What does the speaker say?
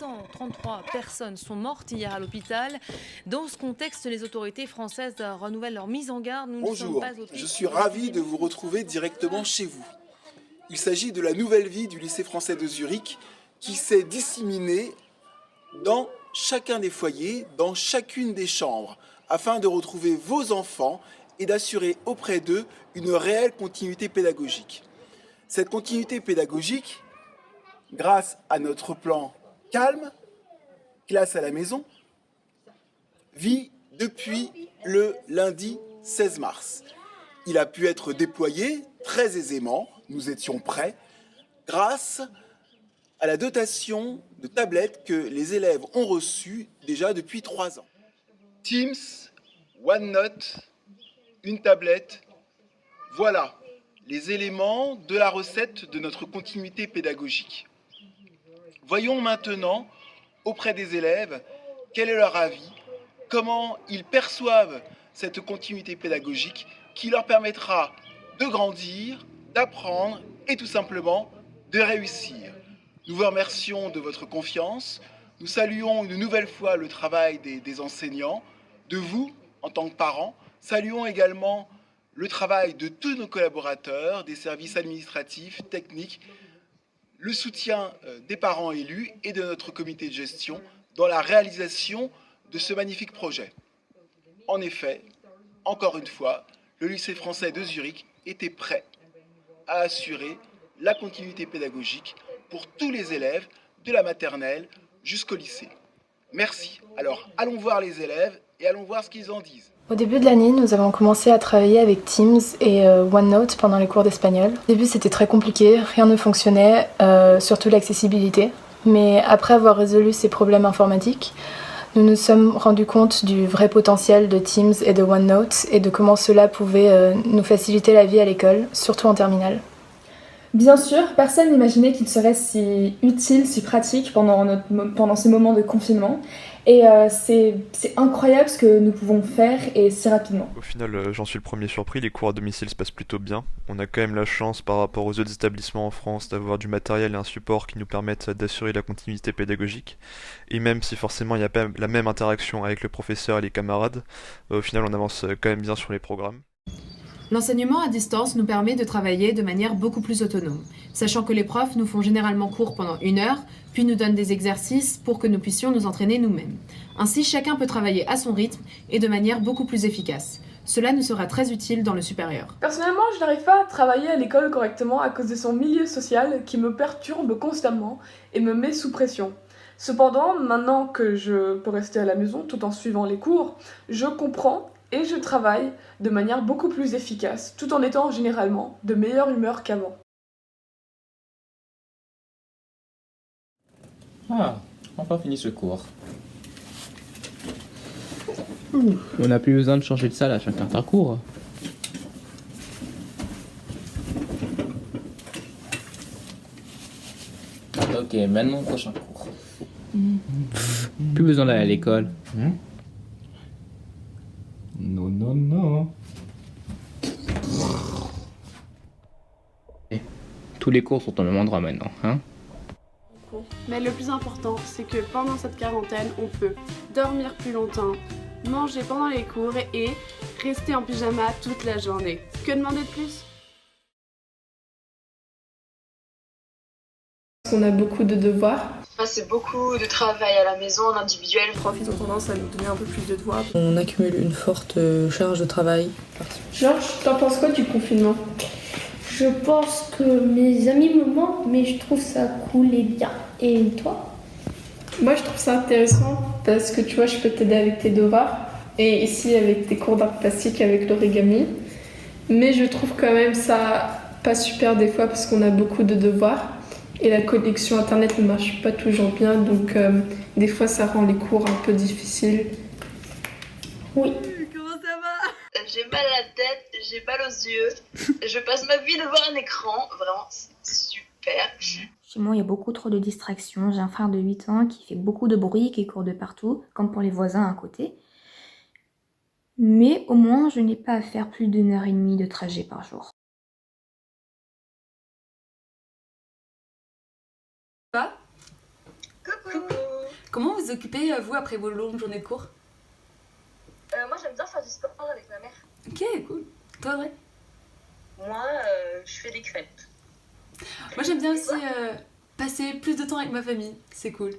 133 personnes sont mortes hier à l'hôpital. Dans ce contexte, les autorités françaises renouvellent leur mise en garde. Nous ne sommes Bonjour, pas au je suis ravi de vous retrouver directement chez vous. Il s'agit de la nouvelle vie du lycée français de Zurich qui s'est disséminée dans chacun des foyers, dans chacune des chambres, afin de retrouver vos enfants et d'assurer auprès d'eux une réelle continuité pédagogique. Cette continuité pédagogique, grâce à notre plan Calme, classe à la maison, vit depuis le lundi 16 mars. Il a pu être déployé très aisément, nous étions prêts, grâce à la dotation de tablettes que les élèves ont reçues déjà depuis 3 ans. Teams, OneNote, une tablette, voilà les éléments de la recette de notre continuité pédagogique. Voyons maintenant, auprès des élèves, quel est leur avis, comment ils perçoivent cette continuité pédagogique qui leur permettra de grandir, d'apprendre et tout simplement de réussir. Nous vous remercions de votre confiance. Nous saluons une nouvelle fois le travail des enseignants, de vous en tant que parents. Saluons également le travail de tous nos collaborateurs, des services administratifs, techniques, le soutien des parents élus et de notre comité de gestion dans la réalisation de ce magnifique projet. En effet, encore une fois, le lycée français de Zurich était prêt à assurer la continuité pédagogique pour tous les élèves de la maternelle jusqu'au lycée. Merci. Alors, allons voir les élèves et allons voir ce qu'ils en disent. Au début de l'année, nous avons commencé à travailler avec Teams et OneNote pendant les cours d'espagnol. Au début, c'était très compliqué, rien ne fonctionnait, surtout l'accessibilité. Mais après avoir résolu ces problèmes informatiques, nous nous sommes rendus compte du vrai potentiel de Teams et de OneNote et de comment cela pouvait nous faciliter la vie à l'école, surtout en terminale. Bien sûr, personne n'imaginait qu'il serait si utile, si pratique pendant ce moment de confinement. Et c'est incroyable ce que nous pouvons faire et si rapidement. Au final, j'en suis le premier surpris, les cours à domicile se passent plutôt bien. On a quand même la chance par rapport aux autres établissements en France d'avoir du matériel et un support qui nous permettent d'assurer la continuité pédagogique. Et même si forcément il n'y a pas la même interaction avec le professeur et les camarades, au final on avance quand même bien sur les programmes. L'enseignement à distance nous permet de travailler de manière beaucoup plus autonome, sachant que les profs nous font généralement cours pendant 1 heure, puis nous donnent des exercices pour que nous puissions nous entraîner nous-mêmes. Ainsi, chacun peut travailler à son rythme et de manière beaucoup plus efficace. Cela nous sera très utile dans le supérieur. Personnellement, je n'arrive pas à travailler à l'école correctement à cause de son milieu social qui me perturbe constamment et me met sous pression. Cependant, maintenant que je peux rester à la maison tout en suivant les cours, je comprends et je travaille de manière beaucoup plus efficace, tout en étant généralement de meilleure humeur qu'avant. Ah, enfin fini ce cours. On n'a plus besoin de changer de salle à chaque intercours. Ok, maintenant prochain cours. Plus besoin d'aller à l'école. Non, non, non. Tous les cours sont au même endroit maintenant, hein? Mais le plus important, c'est que pendant cette quarantaine, on peut dormir plus longtemps, manger pendant les cours et rester en pyjama toute la journée. Que demander de plus ? On a beaucoup de devoirs. C'est beaucoup de travail à la maison, en individuel. Les profs, ils ont tendance à nous donner un peu plus de devoirs. On accumule une forte charge de travail. Georges, t'en penses quoi du confinement ? Je pense que mes amis me manquent, mais je trouve ça cool et bien. Et toi ? Moi, je trouve ça intéressant parce que tu vois, je peux t'aider avec tes devoirs et ici avec tes cours d'art plastique avec l'origami. Mais je trouve quand même ça pas super des fois parce qu'on a beaucoup de devoirs et la connexion internet ne marche pas toujours bien, donc des fois ça rend les cours un peu difficiles. Oui. Comment ça va ? J'ai mal à la tête, j'ai mal aux yeux. Je passe ma vie devant un écran. Vraiment, c'est super. Chez moi, il y a beaucoup trop de distractions. J'ai un frère de 8 ans qui fait beaucoup de bruit, qui court de partout, comme pour les voisins à côté. Mais au moins, je n'ai pas à faire plus d'1 heure et demie de trajet par jour. Coucou. Comment vous vous occupez, vous, après vos longues journées de cours? Moi, j'aime bien faire du sport avec ma mère. Ok, cool. Toi, Audrey? Moi, je fais des crêpes. Moi, j'aime bien aussi passer plus de temps avec ma famille. C'est cool.